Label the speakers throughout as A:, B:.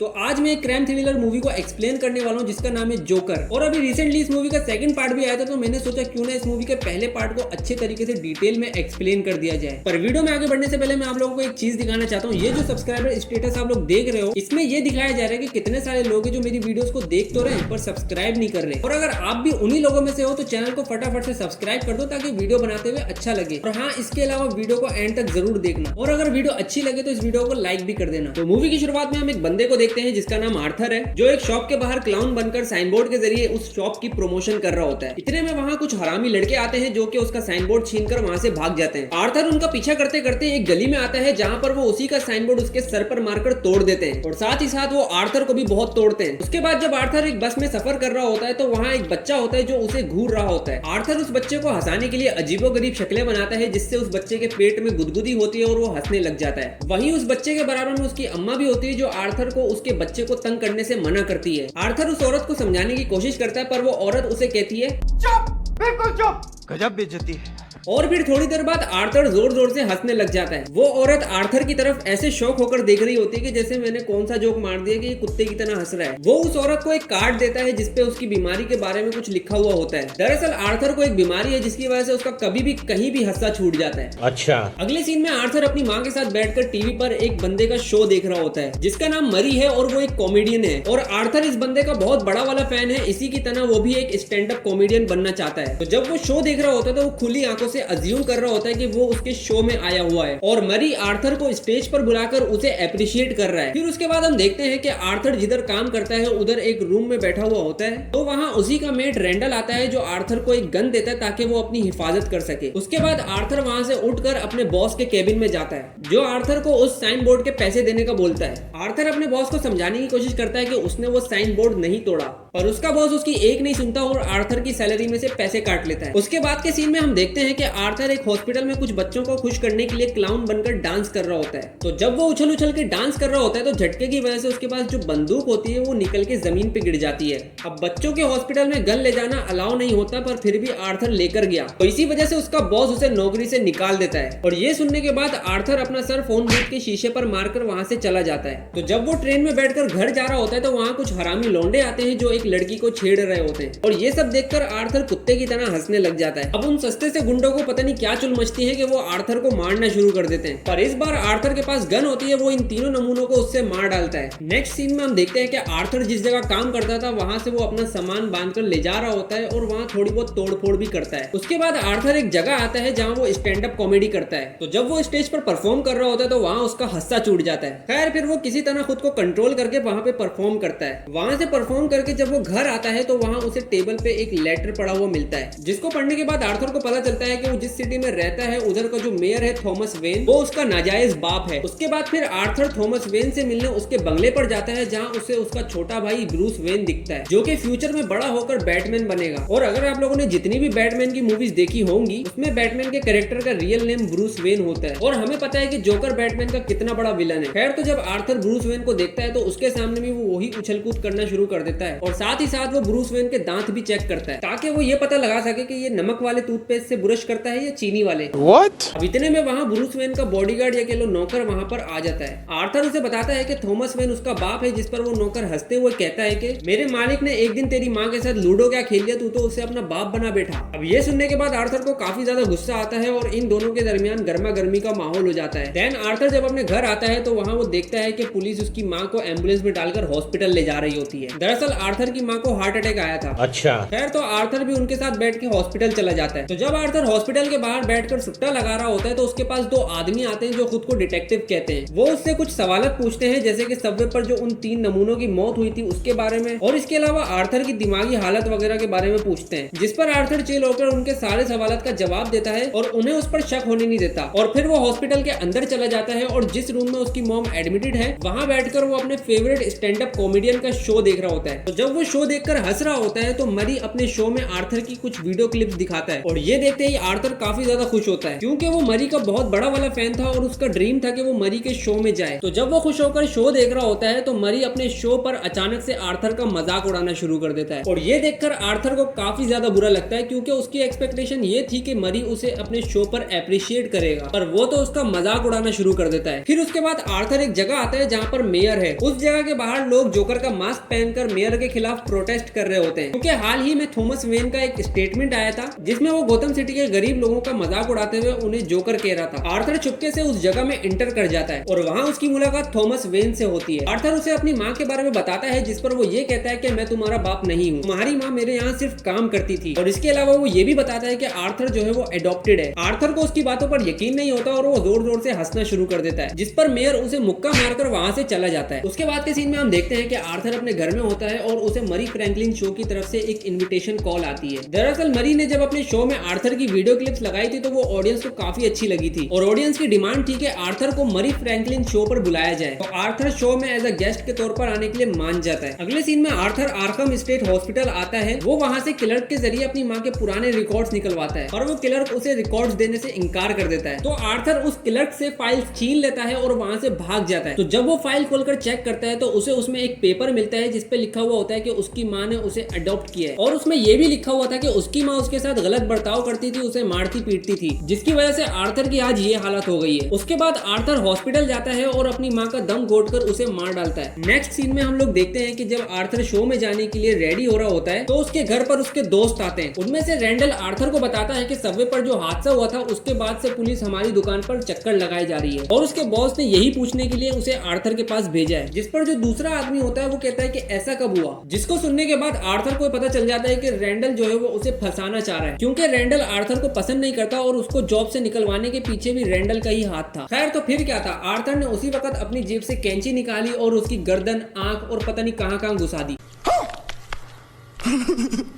A: तो आज मैं एक क्राइम थ्रिलर मूवी को एक्सप्लेन करने वाला हूँ जिसका नाम है जोकर। और अभी रिसेंटली इस मूवी का सेकंड पार्ट भी आया था, तो मैंने सोचा क्यों ना इस मूवी के पहले पार्ट को अच्छे तरीके से डिटेल में एक्सप्लेन कर दिया जाए। पर वीडियो में आगे बढ़ने से पहले मैं आप लोगों को एक चीज दिखाना चाहता हूँ। ये जो सब्सक्राइबर स्टेटस आप लोग देख रहे हो, इसमें ये दिखाया जा रहा है कि कितने सारे लोग हैं जो मेरी वीडियोस को देख तो रहे हैं पर सब्सक्राइब नहीं कर रहे। और अगर आप भी उन्हीं लोगों में से हो तो चैनल को फटाफट से सब्सक्राइब कर दो ताकि वीडियो बनाते हुए अच्छा लगे। और हाँ, इसके अलावा वीडियो को एंड तक जरूर देखना, और अगर वीडियो अच्छी लगे तो इस वीडियो को लाइक भी कर देना। तो मूवी की शुरुआत में हम एक बंदे को देखते हैं जिसका नाम आर्थर है, जो एक शॉप के बाहर क्लाउन बनकर साइन बोर्ड के जरिए उस शॉप की प्रमोशन कर रहा होता है। इतने में वहाँ कुछ हरामी लड़के आते हैं जो कि उसका साइन बोर्ड छीनकर वहाँ से भाग जाते हैं। आर्थर उनका पीछा करते करते एक गली में आता है जहाँ पर वो उसी का साइन बोर्ड उसके सर पर मारकर तोड़ देते हैं, और साथ ही साथ वो आर्थर को भी बहुत तोड़ते हैं। उसके बाद जब आर्थर एक बस में सफर कर रहा होता है तो वहाँ एक बच्चा होता है जो उसे घूर रहा होता है। आर्थर उस बच्चे को हंसाने के लिए अजीबोगरीब शक्लें बनाता है जिससे उस बच्चे के पेट में गुदगुदी होती है और वो हंसने लग जाता है। वहीं उस बच्चे के बराबर में उसकी अम्मा भी होती है जो आर्थर को उसके बच्चे को तंग करने से मना करती है। आर्थर उस औरत को समझाने की कोशिश करता है पर वो औरत उसे कहती है
B: चुप, बिल्कुल चुप। गजब बेइज्जती है।
A: और फिर थोड़ी देर बाद आर्थर जोर जोर से हंसने लग जाता है। वो औरत आर्थर की तरफ ऐसे शौक होकर देख रही होती है कि जैसे मैंने कौन सा जोक मार दिया कि ये कुत्ते की तरह हंस रहा है। वो उस औरत को एक कार्ड देता है जिसपे उसकी बीमारी के बारे में कुछ लिखा हुआ होता है। दरअसल आर्थर को एक बीमारी है जिसकी वजह से उसका कभी भी कहीं भी हंसा छूट जाता है।
C: अच्छा।
A: अगले सीन में आर्थर अपनी माँ के साथ बैठकर टीवी पर एक बंदे का शो देख रहा होता है जिसका नाम मरी है, और वो एक कॉमेडियन है। और आर्थर इस बंदे का बहुत बड़ा वाला फैन है। इसी की तरह वो भी एक स्टैंड अप कॉमेडियन बनना चाहता है। तो जब वो शो देख रहा होता है तो वो खुली आंखों से अज्यूम कर रहा होता है कि वो उसके शो में आया हुआ है, और मरी आर्थर को स्टेज पर बुलाकर उसे अप्रिशिएट कर रहा है। फिर उसके बाद हम देखते हैं कि आर्थर जिधर काम करता है उधर एक रूम में बैठा हुआ होता है। तो वहाँ उसी का मेट रेंडल आता है जो आर्थर को एक गन देता है ताकि वो अपनी हिफाजत कर सके। उसके बाद आर्थर वहाँ से उठकर अपने बॉस के केबिन में जाता है जो आर्थर को उस साइन बोर्ड के पैसे देने का बोलता है। आर्थर अपने बॉस को समझाने की कोशिश करता है कि उसने वो साइन बोर्ड नहीं तोड़ा, पर उसका बॉस उसकी एक नहीं सुनता और आर्थर की सैलरी में से पैसे काट लेता है। उसके बाद के सीन में हम देखते हैं कि आर्थर एक हॉस्पिटल में कुछ बच्चों को खुश करने के लिए क्लाउन बनकर डांस कर रहा होता है। तो जब वो उछल उछल के डांस कर रहा होता है तो झटके की वजह से उसके पास जो बंदूक होती है वो निकल के जमीन पे गिर जाती है। अब बच्चों के हॉस्पिटल में गन ले जाना अलाउ नहीं होता, पर फिर भी आर्थर लेकर गया, तो इसी वजह से उसका बॉस उसे नौकरी से निकाल देता है। और ये सुनने के बाद आर्थर अपना सर फोन बूथ के शीशे पर मारकर वहां से चला जाता है। तो जब वो ट्रेन में बैठकर घर जा रहा होता है तो वहाँ कुछ हरामी लौंडे आते हैं जो एक लड़की को छेड़ रहे होते हैं, और ये सब देखकर आर्थर कुत्ते की तरह हंसने लग जाता है। अब उन सस्ते से गुंडों को पता नहीं क्या चुल मचती है कि वो आर्थर को मारना शुरू कर देते हैं, पर इस बार आर्थर के पास गन होती है। वो इन तीनों नमूनों को उससे मार डालता है। नेक्स्ट सीन में हम देखते हैं कि आर्थर जिस जगह काम करता था वहां से वो अपना सामान बांधकर ले जा रहा होता है और वहां थोड़ी बहुत तोड़फोड़ भी करता है। उसके बाद आर्थर एक जगह आता है जहां वो स्टैंड अप कॉमेडी करता है। तो जब वो स्टेज पर परफॉर्म कर रहा होता है तो वहां उसका हस्सा छूट जाता है। खैर, फिर वो किसी तरह खुद को कंट्रोल करके वहां पे परफॉर्म करता है। वहां से परफॉर्म करके जब वो घर आता है तो वहां उसे टेबल पे एक लेटर पड़ा हुआ मिलता है, जिसको पढ़ने के बाद आर्थर को पता चलता है कि वो जिस सिटी में रहता है उधर का जो मेयर है थॉमस वेन, वो उसका नाजायज बाप है। उसके बाद फिर आर्थर थॉमस वेन से मिलने उसके बंगले पर जाता है जहां उसे उसका छोटा भाई ब्रूस वेन दिखता है जो कि फ्यूचर में बड़ा होकर बैटमैन बनेगा। और अगर आप लोगों ने जितनी भी बैटमैन की मूवीज देखी होंगी उसमें बैटमैन के कैरेक्टर का रियल नेम ब्रूस वेन होता है, और हमें पता है कि जोकर बैटमैन का कितना बड़ा विलन है। खैर, तो जब आर्थर ब्रूस वेन को देखता है तो उसके सामने भी वो वही उछल कूद करना शुरू कर देता है, और साथ ही साथ वो ब्रूस वेन के दांत भी चेक करता है ताकि वो ये पता लगा सके कि ये नमक वाले टूथपेस्ट से ब्रश करता है या चीनी वाले।
B: What?
A: अब इतने में वहाँ ब्रूस वेन का बॉडीगार्ड या कह लो नौकर वहाँ पर आ जाता है। आर्थर उसे बताता है कि थॉमस वेन उसका बाप है, जिस पर वो नौकर हंसते हुए कहता है कि मेरे मालिक ने एक दिन तेरी माँ के साथ लूडो क्या खेल लिया, तू तो उसे अपना बाप बना बैठा। अब ये सुनने के बाद आर्थर को काफी ज्यादा गुस्सा आता है और इन दोनों के दरमियान गर्मा गर्मी का माहौल हो जाता है। देन आर्थर जब अपने घर आता है तो वहाँ वो देखता है कि पुलिस उसकी माँ को एम्बुलेंस में डालकर हॉस्पिटल ले जा रही होती है। दरअसल आर्थर की माँ को हार्ट अटैक आया था।
C: अच्छा।
A: खैर, तो आर्थर भी उनके साथ बैठ के हॉस्पिटल चला जाता है। तो जब आर्थर हॉस्पिटल के बाहर बैठकर सुट्टा लगा रहा होता है तो उसके पास दो आदमी आते हैं जो खुद को डिटेक्टिव कहते हैं। वो उससे कुछ सवालत पूछते हैं जैसे कि सबवे पर जो उन 3 नमूनों की मौत हुई थी उसके बारे में, और इसके अलावा आर्थर की दिमागी हालत वगैरह के बारे में पूछते हैं, जिस पर आर्थर चिल होकर उनके सारे सवालत का जवाब देता है और उन्हें उस पर शक होने नहीं देता। और फिर वो हॉस्पिटल के अंदर चला जाता है और जिस रूम में उसकी मॉम एडमिटेड है वहाँ बैठकर वो अपने फेवरेट स्टैंड अप कॉमेडियन का शो देख रहा होता है। तो जब वो शो देखकर हंस रहा होता है तो मरी अपने शो में आर्थर की कुछ वीडियो क्लिप्स दिखाता है, और ये देखते ही आर्थर काफी ज्यादा खुश होता है क्योंकि वो मरी का बहुत बड़ा वाला फैन था और उसका ड्रीम था कि वो मरी के शो में जाए। तो जब वो खुश होकर शो देख रहा होता है तो मरी अपने शो पर अचानक से आर्थर का मजाक उड़ाना शुरू कर देता है और ये देखकर आर्थर को काफी ज्यादा बुरा लगता है क्योंकि उसकी एक्सपेक्टेशन ये थी कि मरी उसे अपने शो पर अप्रिशिएट करेगा, पर वो तो उसका मजाक उड़ाना शुरू कर देता है। फिर उसके बाद आर्थर एक जगह आता है जहाँ पर मेयर है। उस जगह के बाहर लोग जोकर का मास्क पहनकर मेयर के खिलाफ प्रोटेस्ट कर रहे होते हैं क्योंकि हाल ही में थॉमस वेन का एक स्टेटमेंट आया था जिसमें वो गौतम सिटी के गरीब लोगों का मजाक उड़ाते हुए उन्हें जोकर कह रहा था। आर्थर चुपके से उस जगह में इंटर कर जाता है और वहाँ उसकी मुलाकात थॉमस वेन से होती है। आर्थर उसे अपनी माँ के बारे में बताता है जिस पर वो ये कहता है कि मैं तुम्हारा बाप नहीं हूँ, तुम्हारी माँ मेरे यहाँ सिर्फ काम करती थी। और इसके अलावा वो ये भी बताता है कि आर्थर जो है वो एडॉप्टेड है। आर्थर को उसकी बातों पर यकीन नहीं होता और वो जोर जोर से हंसना शुरू कर देता है जिस पर मेयर उसे मुक्का मारकर वहाँ से चला जाता है। उसके बाद के सीन में हम देखते हैं कि आर्थर अपने घर में होता है और उसे मरी फ्रैंकलिन शो की तरफ से एक इन्विटेशन कॉल आती है। दरअसल मरी ने जब अपने शो में आर्थर की वीडियो क्लिप्स लगाई थी तो वो ऑडियंस को काफी अच्छी लगी थी और ऑडियंस की डिमांड थी कि आर्थर को मरी फ्रैंकलिन शो पर बुलाया जाए। तो आर्थर शो में एज अ गेस्ट के तौर पर आने के लिए मान जाता है। अगले सीन में आर्थर आर्खम स्टेट हॉस्पिटल आता है। वो वहाँ से क्लर्क के जरिए अपनी माँ के पुराने रिकॉर्ड्स निकलवाता है और वो क्लर्क उसे रिकॉर्ड्स देने से इनकार कर देता है। तो आर्थर उस क्लर्क से फाइल छीन लेता है और वहाँ से भाग जाता है। तो जब वो फाइल खोलकर चेक करता है तो उसे उसमें एक पेपर मिलता है जिसपे लिखा हुआ होता है कि उसकी माँ ने उसे अडॉप्ट किया है और उसमें ये भी लिखा हुआ था कि उसकी माँ उसके साथ गलत बर्ताव करती थी, उसे मारती पीटती थी, जिसकी वजह से आर्थर की आज ये हालत हो गई है। उसके बाद आर्थर हॉस्पिटल जाता है और अपनी माँ का दम घोटकर उसे मार डालता है। नेक्स्ट सीन में हम लोग देखते हैं कि जब आर्थर शो में जाने के लिए रेडी हो रहा होता है तो उसके घर पर उसके दोस्त आते हैं। उनमें से रैंडल आर्थर को बताता है कि सबवे पर जो हादसा हुआ था उसके बाद से पुलिस हमारी दुकान पर चक्कर लगाई जा रही है और उसके बॉस ने यही पूछने के लिए उसे आर्थर के पास भेजा है। जिस पर जो दूसरा आदमी होता है वो कहता है कि ऐसा कब हुआ, जिसको सुनने के बाद आर्थर को पता चल जाता है कि रैंडल जो है वो उसे फंसाना चाह रहा है क्योंकि रैंडल आर्थर को पसंद नहीं करता और उसको जॉब से निकलवाने के पीछे भी रैंडल का ही हाथ था। खैर तो फिर क्या था, आर्थर ने उसी वक्त अपनी जेब से कैंची निकाली और उसकी गर्दन, आंख और पता नहीं कहां घुसा दी।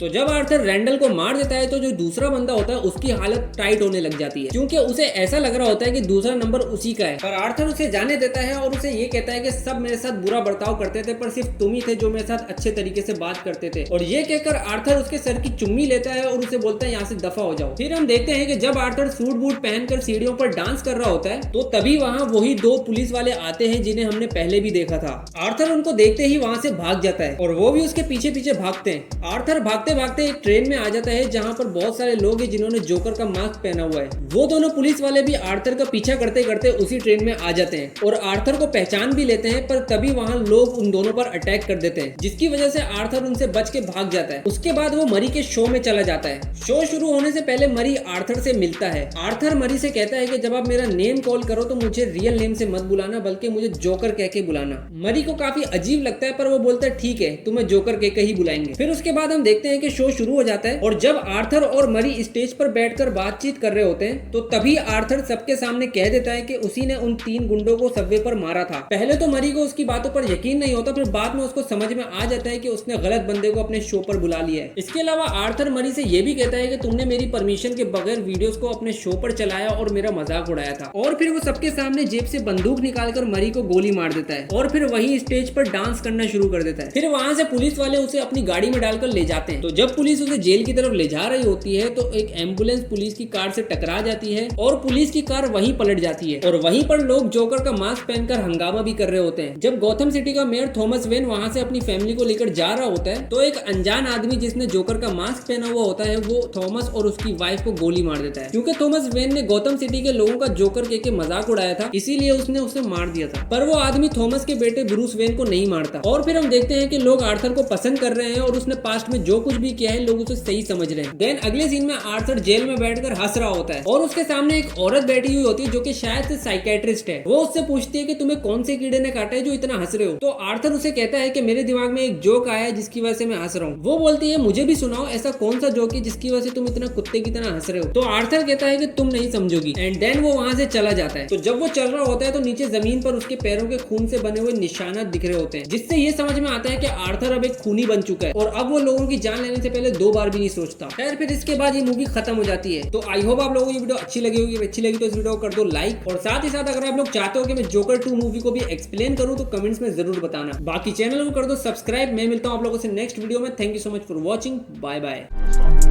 A: तो जब आर्थर रैंडल को मार देता है तो जो दूसरा बंदा होता है उसकी हालत टाइट होने लग जाती है क्योंकि उसे ऐसा लग रहा होता है कि दूसरा नंबर उसी का है। पर आर्थर उसे जाने देता है और उसे ये कहता है कि सब मेरे साथ बुरा बर्ताव करते थे पर सिर्फ तुम ही थे जो मेरे साथ अच्छे तरीके से बात करते थे। और ये कहकर आर्थर उसके सर की चुम्मी लेता है और उसे बोलता है यहाँ से दफा हो जाओ। फिर हम देखते हैं कि जब आर्थर सूट बूट पहनकर सीढ़ियों पर डांस कर रहा होता है तो तभी वहाँ वही दो पुलिस वाले आते हैं जिन्हें हमने पहले भी देखा था। आर्थर उनको देखते ही वहाँ से भाग जाता है और वो भी उसके पीछे पीछे भागते हैं। आर्थर भागते भागते एक ट्रेन में आ जाता है जहाँ पर बहुत सारे लोग हैं जिन्होंने जोकर का मास्क पहना हुआ है। वो दोनों पुलिस वाले भी आर्थर का पीछा करते करते उसी ट्रेन में आ जाते हैं और आर्थर को पहचान भी लेते हैं, पर तभी वहाँ लोग उन दोनों पर अटैक कर देते हैं जिसकी वजह से आर्थर उनसे बच के भाग जाता है। उसके बाद वो मरी के शो में चला जाता है। शो शुरू होने से पहले मरी आर्थर से मिलता है। आर्थर मरी से कहता है कि जब आप मेरा नेम कॉल करो तो मुझे रियल नेम से मत बुलाना बल्कि मुझे जोकर कह के बुलाना। मरी को काफी अजीब लगता है पर वो बोलता है ठीक है तुम्हें जोकर कह के ही बुलाएंगे। फिर उसके बाद हम देखते हैं कि शो शुरू हो जाता है और जब आर्थर और मरी स्टेज पर बैठकर बातचीत कर रहे होते हैं तो तभी आर्थर सबके सामने कह देता है कि उसी ने उन 3 गुंडों को सबवे पर मारा था। पहले तो मरी को उसकी बातों पर यकीन नहीं होता, फिर बाद में उसको समझ में आ जाता है कि उसने गलत बंदे को अपने शो पर बुला लिया है। इसके अलावा आर्थर मरी से यह भी कहता है कि तुमने मेरी परमिशन के बगैर वीडियोस को अपने शो पर चलाया और मेरा मजाक उड़ाया था। और फिर वो सबके सामने जेब से बंदूक निकालकर मरी को गोली मार देता है और फिर वही स्टेज पर डांस करना शुरू कर देता है। फिर वहां से पुलिस वाले उसे अपनी गाड़ी में डालकर ले जाते हैं। तो जब पुलिस उसे जेल की तरफ ले जा रही होती है तो एक एम्बुलेंस पुलिस की कार से टकरा जाती है और पुलिस की कार वहीं पलट जाती है और वहीं पर लोग जोकर का मास्क पहनकर हंगामा भी कर रहे होते हैं। जब गौथम सिटी का मेयर थॉमस वेन वहां से अपनी फैमिली को लेकर जा रहा होता है तो एक अनजान आदमी जिसने जोकर का मास्क पहना हुआ होता है वो थॉमस और उसकी वाइफ को गोली मार देता है क्योंकि थॉमस वेन ने गौतम सिटी के लोगों का जोकर कह के मजाक उड़ाया था, इसीलिए उसने उसे मार दिया था। पर वो आदमी थॉमस के बेटे ब्रूस वेन को नहीं मारता। और फिर हम देखते हैं कि लोग आर्थर को पसंद कर रहे हैं और उसने पास्ट में जो कुछ भी किया है लोग उसे सही समझ रहे हैं। देन अगले सीन में आर्थर जेल में बैठकर हंस रहा होता है और उसके सामने एक औरत बैठी हुई होती है जो कि शायद से साइकेट्रिस्ट है। वो उससे पूछती है कि तुम्हें कौन से कीड़े ने काटा है जो इतना हंस रहे हो। तो आर्थर उसे कहता है कि मेरे दिमाग में एक जोक आया है जिसकी वजह से मैं हंस रहा हूँ। वो बोलती है मुझे भी सुनाओ ऐसा कौन सा जोक है जिसकी वजह से तुम इतना कुत्ते की तरह हंस रहे हो। तो आर्थर कहता है कि तुम नहीं समझोगी एंड देन वो वहां से चला जाता है। तो जब वो चल रहा होता है तो नीचे जमीन पर उसके पैरों के खून से बने हुए निशानात दिख रहे होते हैं जिससे ये समझ में आता है कि आर्थर अब एक खूनी बन चुका है और अब वो लोगों की जान लेने से पहले 2 बार भी नहीं सोचता। खैर फिर इसके बाद ये मूवी खत्म हो जाती है। तो आई होप आप लोगों को ये वीडियो अच्छी लगी होगी। अच्छी लगी तो इस वीडियो को कर दो लाइक और साथ ही साथ अगर आप लोग चाहते हो कि मैं जोकर 2 मूवी को भी एक्सप्लेन करूं तो कमेंट्स में जरूर बताना। बाकी चैनल को कर दो सब्सक्राइब। मैं मिलता हूं आप लोगों से नेक्स्ट वीडियो में। Thank you so much for watching. Bye bye.